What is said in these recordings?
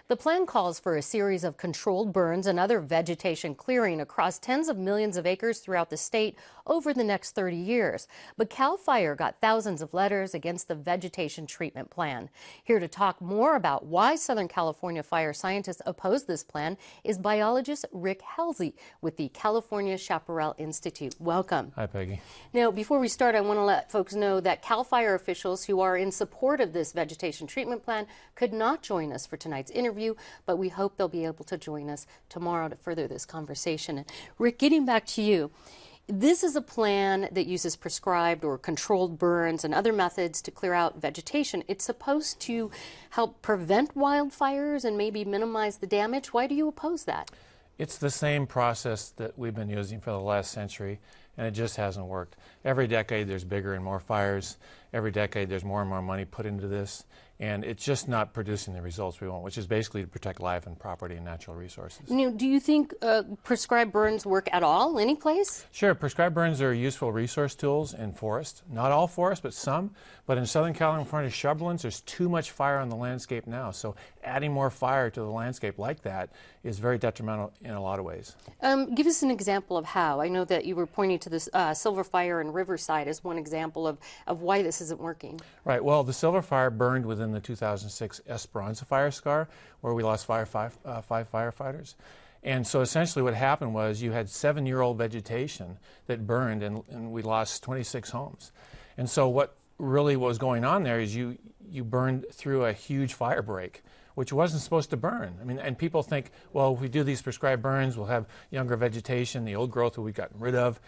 The plan calls for a series of controlled burns and other vegetation clearing across tens of millions of acres throughout the state over the next 30 years. But CAL FIRE got thousands of letters against the vegetation treatment plan. Here to talk more about why Southern California fire scientists oppose this plan is biologist Rick Halsey with the California Chaparral Institute. Welcome. Hi, Peggy. Now, before we start, I want to let folks know that CAL FIRE officials who are in support of this vegetation treatment plan could not join us for tonight's interview, but we hope they'll be able to join us tomorrow to further this conversation. And Rick, getting back to you, this is a plan that uses prescribed or controlled burns and other methods to clear out vegetation. It's supposed to help prevent wildfires and maybe minimize the damage. Why do you oppose that? It's the same process that we've been using for the last century, and it just hasn't worked. Every decade there's bigger and more fires. Every decade there's more and more money put into this, and it's just not producing the results we want, which is basically to protect life and property and natural resources. Do you think prescribed burns work at all, any place? Sure, prescribed burns are useful resource tools in forests. Not all forests, but some. But in Southern California shrublands, there's too much fire on the landscape now, so adding more fire to the landscape like that is very detrimental in a lot of ways. Give us an example of how. I know that you were pointing to this Silver Fire in Riverside as one example of why this isn't working. Right. Well, the Silver Fire burned within the 2006 Esperanza fire scar, where we lost five firefighters. And so essentially what happened was you had 7-year-old vegetation that burned, and we lost 26 homes. And so what really was going on there is you burned through a huge fire break, which wasn't supposed to burn. I mean, and people think, well, if we do these prescribed burns, we'll have younger vegetation, the old growth that we've gotten rid of.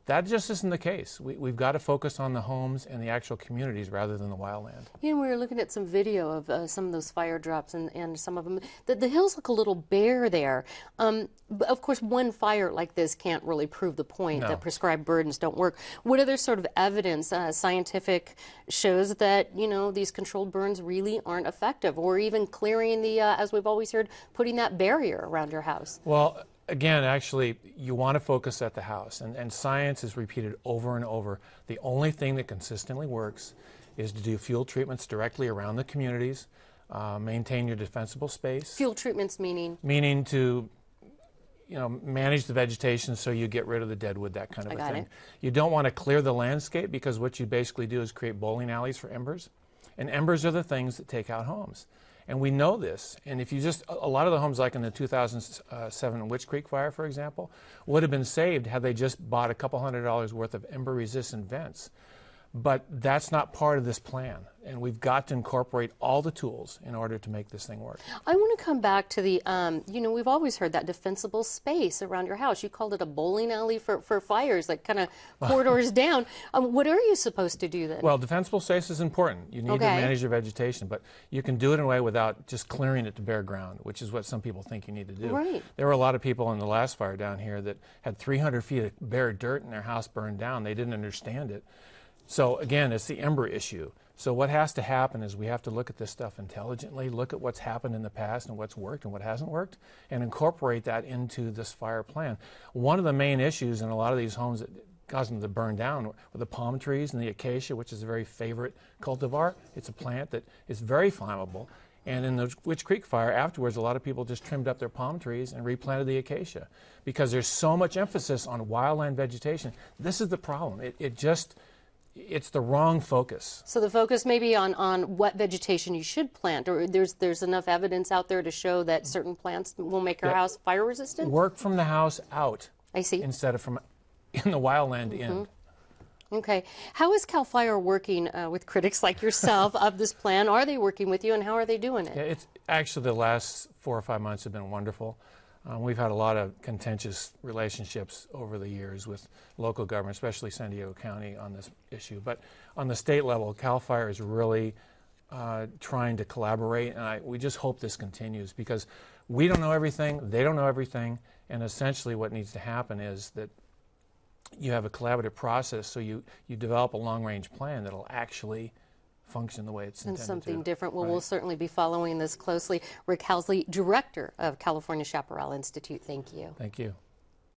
That just isn't the case. We've got to focus on the homes and the actual communities rather than the wildland. You know, we were looking at some video of some of those fire drops, and some of them, the hills look a little bare there. But of course, one fire like this can't really prove the point that prescribed burns don't work. What other sort of evidence, scientific, shows that, you know, these controlled burns really aren't effective, or even clearing the, as we've always heard, putting that barrier around your house? Well, again, actually, you want to focus at the house, and science is repeated over and over. The only thing that consistently works is to do fuel treatments directly around the communities, maintain your defensible space. Fuel treatments meaning? Meaning to, you know, manage the vegetation so you get rid of the deadwood, that kind of a thing. You don't want to clear the landscape, because what you basically do is create bowling alleys for embers, and embers are the things that take out homes. And we know this, and if you just, a lot of the homes like in the 2007 Witch Creek fire, for example, would have been saved had they just bought a couple $100 worth of ember-resistant vents. But that's not part of this plan, and we've got to incorporate all the tools in order to make this thing work. I want to come back to the, you know, we've always heard that defensible space around your house. You called it a bowling alley for fires, like kind of corridors down. What are you supposed to do then? Well, defensible space is important. You need to manage your vegetation, but you can do it in a way without just clearing it to bare ground, which is what some people think you need to do. Right. There were a lot of people in the last fire down here that had 300 feet of bare dirt and their house burned down. They didn't understand it. So again, it's the ember issue. So what has to happen is we have to look at this stuff intelligently, look at what's happened in the past and what's worked and what hasn't worked, and incorporate that into this fire plan. One of the main issues in a lot of these homes that cause them to burn down were the palm trees and the acacia, which is a very favorite cultivar. It's a plant that is very flammable. And in the Witch Creek fire, afterwards, a lot of people just trimmed up their palm trees and replanted the acacia, because there's so much emphasis on wildland vegetation. This is the problem. It's the wrong focus. So the focus may be on what vegetation you should plant, or there's enough evidence out there to show that certain plants will make your house fire resistant? Work from the house out. I see. Instead of from in the wildland in. Okay. How is CAL FIRE working with critics like yourself of this plan? Are they working with you, and how are they doing it? Yeah, it's actually, the last 4 or 5 months have been wonderful. We've had a lot of contentious relationships over the years with local government, especially San Diego County, on this issue. But on the state level, CAL FIRE is really trying to collaborate, and we just hope this continues, because we don't know everything, they don't know everything, and essentially what needs to happen is that you have a collaborative process, so you develop a long-range plan that'll actually function the way it's intended to. And something different. Well, we'll certainly be following this closely. Rick Halsey, Director of California Chaparral Institute, thank you. Thank you.